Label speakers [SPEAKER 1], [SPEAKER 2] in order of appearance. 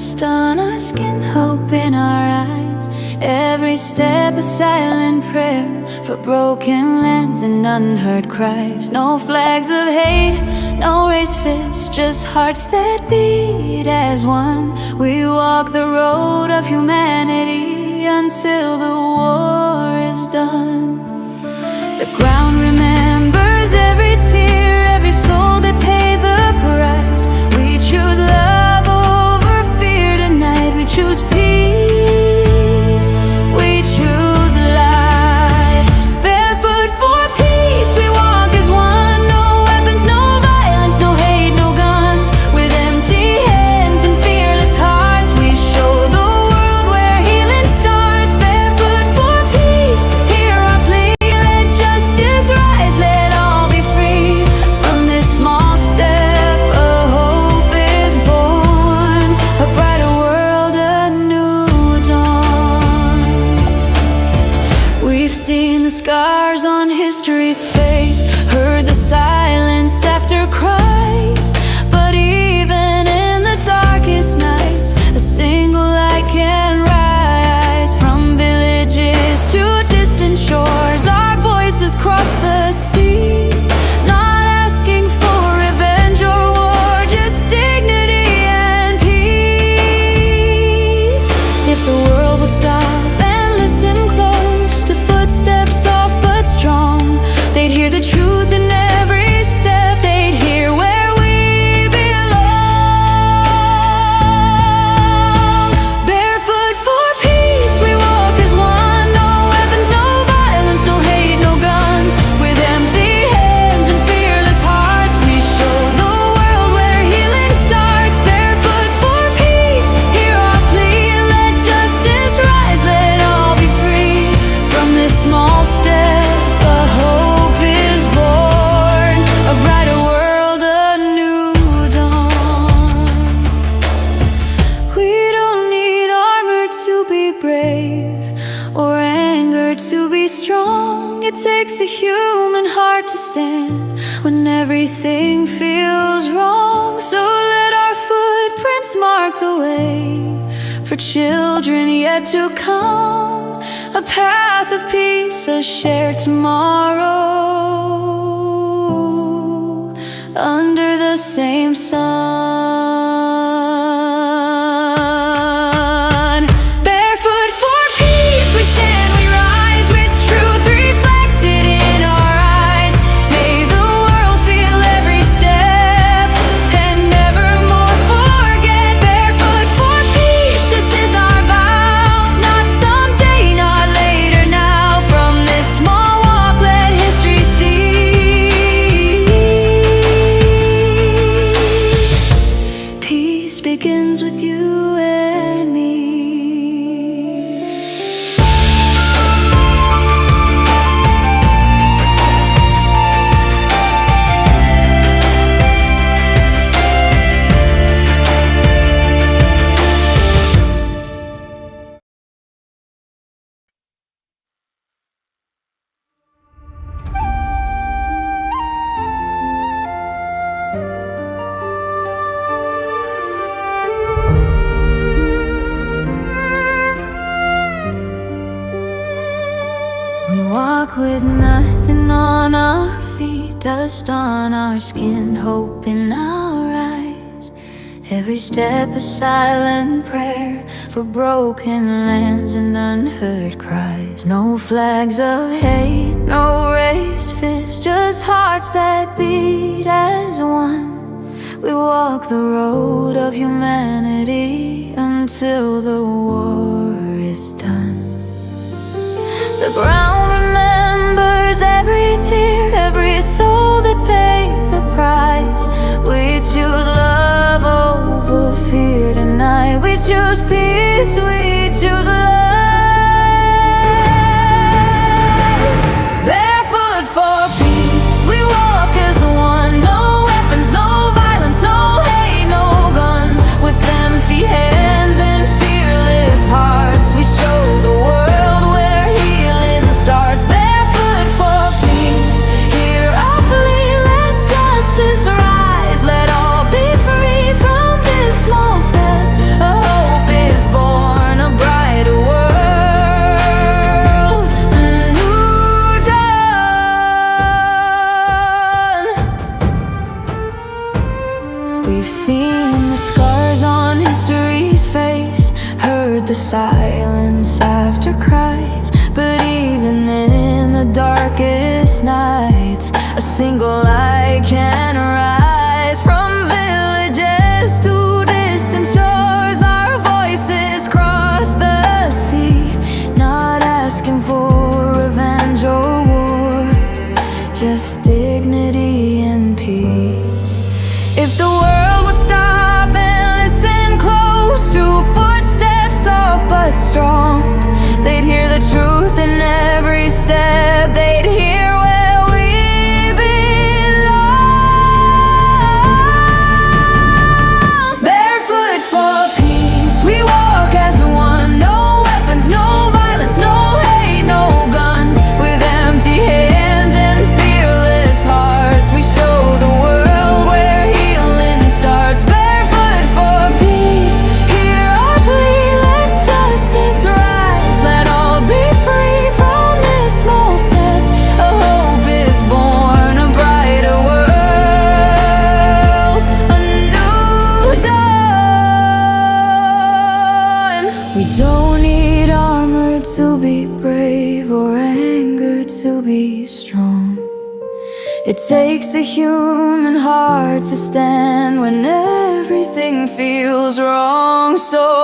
[SPEAKER 1] dust on our skin, hope in our eyes. Every step a silent prayer for broken lands and unheard cries. No flags of hate, no raised fists, just hearts that beat as one. We walk the road of humanity until the war is done. The ground remembers every tear, every soul that paid the price. We choose love over fear tonight. We choose peace, we choose life. Barefoot for peace, we walk as one. No weapons, no violence, no hate, no guns. With empty hands and fearless hearts, we show the world where healing starts. Barefoot for peace, hear our plea. Let justice rise, let all be free. From this small step, a hope is born, a brighter world, a new dawn. We've seen the scars on history's face, heard the silence after cries. But even in the darkest nights, a single light can rise. From villages to distant shores, our voices cross the sea. Not asking for revenge or war, just dignity and peace. If the world would stop and listen close to footsteps soft but strong, they'd hear the truth in every step. They'd hear where we belong. Barefoot for peace, we walk as one. No weapons, no violence, no hate, no guns. With empty hands and fearless hearts, we show the world where healing starts. Barefoot for peace, hear our plea. Let justice rise, let all be free. From this small step, a hope is born, a brighter world, a new dawn. We don't need armor to be brave or anger to be strong. It takes a human heart to stand when everything feels wrong. So let our footprints mark the way for children yet to come. A path of peace, a shared tomorrow under the same sun. Barefoot for peace, we stand, we rise, with truth reflected in our eyes. May the world feel every step and never more forget. Barefoot for peace, this is our vow. Not someday, not later, now. From this small walk, let history see. Peace begins with you and me. We walk with nothing on our feet, dust on our skin, hope in our eyes. Every step a silent prayer for broken lands and unheard cries. No flags of hate, no raised fists, just hearts that beat as one. We walk the road of humanity until the war is done. The ground remembers every tear, every soul that paid the price. We choose love over fear tonight. We choose peace, we choose life. Barefoot for peace, we walk as one. No weapons, no violence, no hate, no guns. With empty hands and fearless hearts, we show the world where healing starts. Barefoot for peace, hear our plea. Let justice rise, let all be free. From this small step, a the silence after cries. But even in the darkest nights, a single light can rise. From villages to distant shores, our voices cross the sea, not asking for revenge or war, just dignity and peace. If the world would stop and listen close to footsteps soft but strong, they'd hear the truth in every step. They'd hear where we belong. Barefoot for peace, we walk as one. No weapons, no violence, no hate, no guns. With empty hands and fearless hearts, we show the world where healing starts. Barefoot for peace, hear our plea, let justice rise. Let all be free from this small step. A hope is born, a brighter world, a new dawn. We don't need armor to be brave or anger to be strong. It takes a human heart to stand when everything feels wrong. So